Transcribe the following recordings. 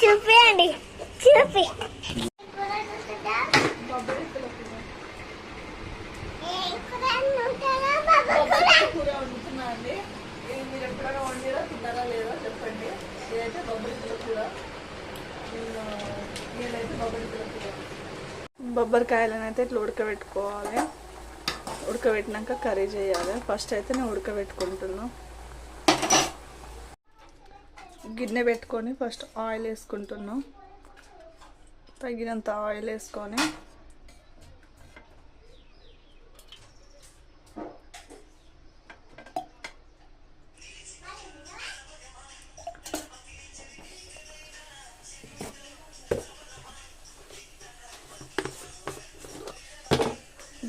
చూపియండి చూపి కూర వండుతున్నా అండి. మీరు ఎప్పుడైనా వండిరా తిన్నారా లేదా చెప్పండి. ఇదైతే బొబ్బరికల కూర. నేనైతే బొబ్బరికల కూర. బొబ్బరికాయలను అయితే ఇట్లా ఉడకబెట్టుకోవాలి. ఉడకబెట్టినాక కర్రీ చేయాలి. ఫస్ట్ అయితే నేను ఉడకబెట్టుకుంటున్నా. గిన్నె పెట్టుకొని ఫస్ట్ ఆయిల్ వేసుకుంటున్నా. తగినంత ఆయిల్ వేసుకొని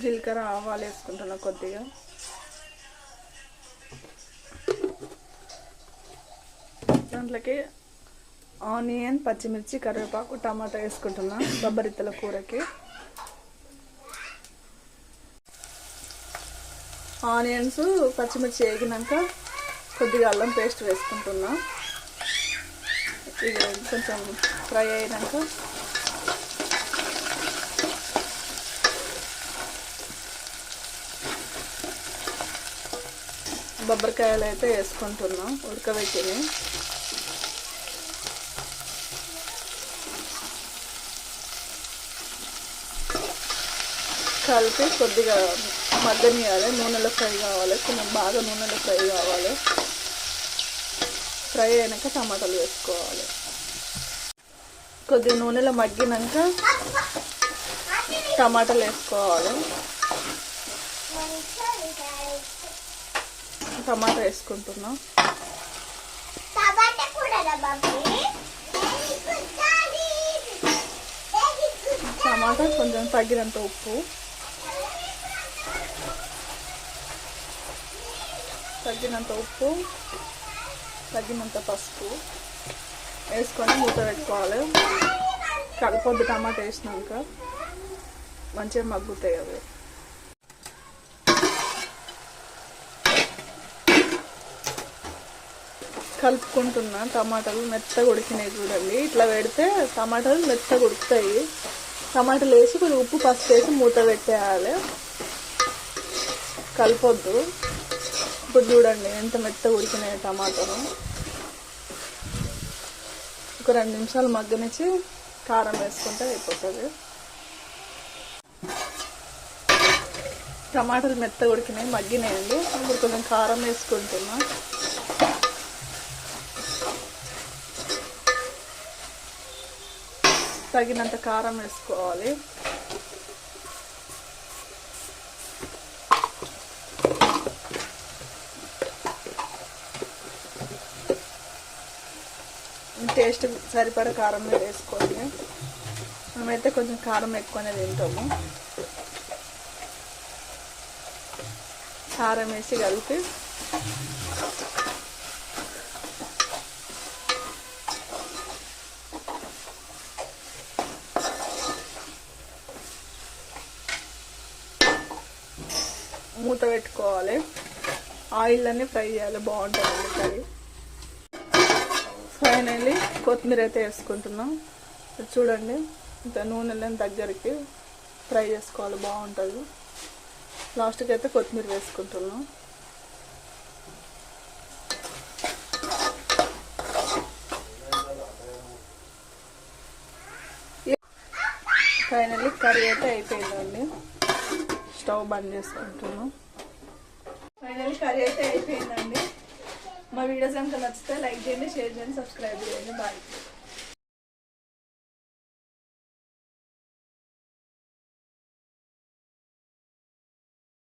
జీలకర్ర ఆవాలు వేసుకుంటున్నా కొద్దిగా. దాంట్లోకి ఆనియన్, పచ్చిమిర్చి, కరివేపాకు, టమాటా వేసుకుంటున్నా బొబ్బరిత్తల కూరకి. ఆనియన్స్, పచ్చిమిర్చి వేగినాక కొద్దిగా అల్లం పేస్ట్ వేసుకుంటున్నా. ఇది కొంచెం ఫ్రై అయినాక బొబ్బరికాయలు అయితే వేసుకుంటున్నా ఉడకబెట్టిని. కలిపి కొద్దిగా మగ్గనియాలి. నూనెలో ఫ్రై కావాలి, కొంచెం బాగా నూనెలో ఫ్రై కావాలి. ఫ్రై అయినాక టమాటాలు వేసుకోవాలి. కొద్దిగా నూనెలో మగ్గినాక టమాటాలు వేసుకోవాలి. టమాటా వేసుకుంటున్నా. టమాటా కొంచెం తగినంత ఉప్పు, తగినంత పసుపు వేసుకొని మూత పెట్టుకోవాలి. కలపొద్దు. టమాటా వేసినాక మంచిగా మగ్గుతాయి అవి. కలుపుకుంటున్నా. టమాటాలు మెత్తగా ఉడికినాయి చూడండి. ఇట్లా పెడితే టమాటాలు మెత్తగా ఉడుకుతాయి. టమాటాలు వేసి కొంచెం ఉప్పు, పసుపు వేసి మూత పెట్టేయాలి. కలపొద్దు. ఇప్పుడు చూడండి ఎంత మెత్తగా ఉడికినాయి టమాటాలు. ఒక 2 నిమిషాలు మగ్గనిచ్చి కారం వేసుకుంటే అయిపోతుంది. టమాటాలు మెత్తగా ఉడికినాయి, మగ్గినాయండి. ఇప్పుడు కొంచెం కారం వేసుకుంటున్నా. తగినంత కారం వేసుకోవాలి. టేస్ట్ సరిపడా కారం మీద వేసుకోండి. మేమైతే కొంచెం కారం ఎక్కువనే తింటాము. కారం వేసి కలిపి మూత పెట్టుకోవాలి. ఆయిల్ అన్నీ ఫ్రై చేయాలి. బాగుంటుంది కర్రీ. ఫైనల్లీ కొత్తిమీర అయితే వేసుకుంటున్నాం. చూడండి ఇంత నూనెలో దగ్గరికి ఫ్రై చేసుకోవాలి. బాగుంటుంది. లాస్ట్కి అయితే కొత్తిమీర వేసుకుంటున్నాం. ఫైనల్లీ కర్రీ అయితే అయిపోయిందండి. స్టవ్ బంద్ చేసుకుంటున్నాం. ఫైనల్లీ కర్రీ అయితే అయిపోయిందండి. మా వీడియోస్ కనుక నచ్చితే లైక్ చేయండి, షేర్ చేయండి, సబ్స్క్రైబ్ చేయండి. బాయ్.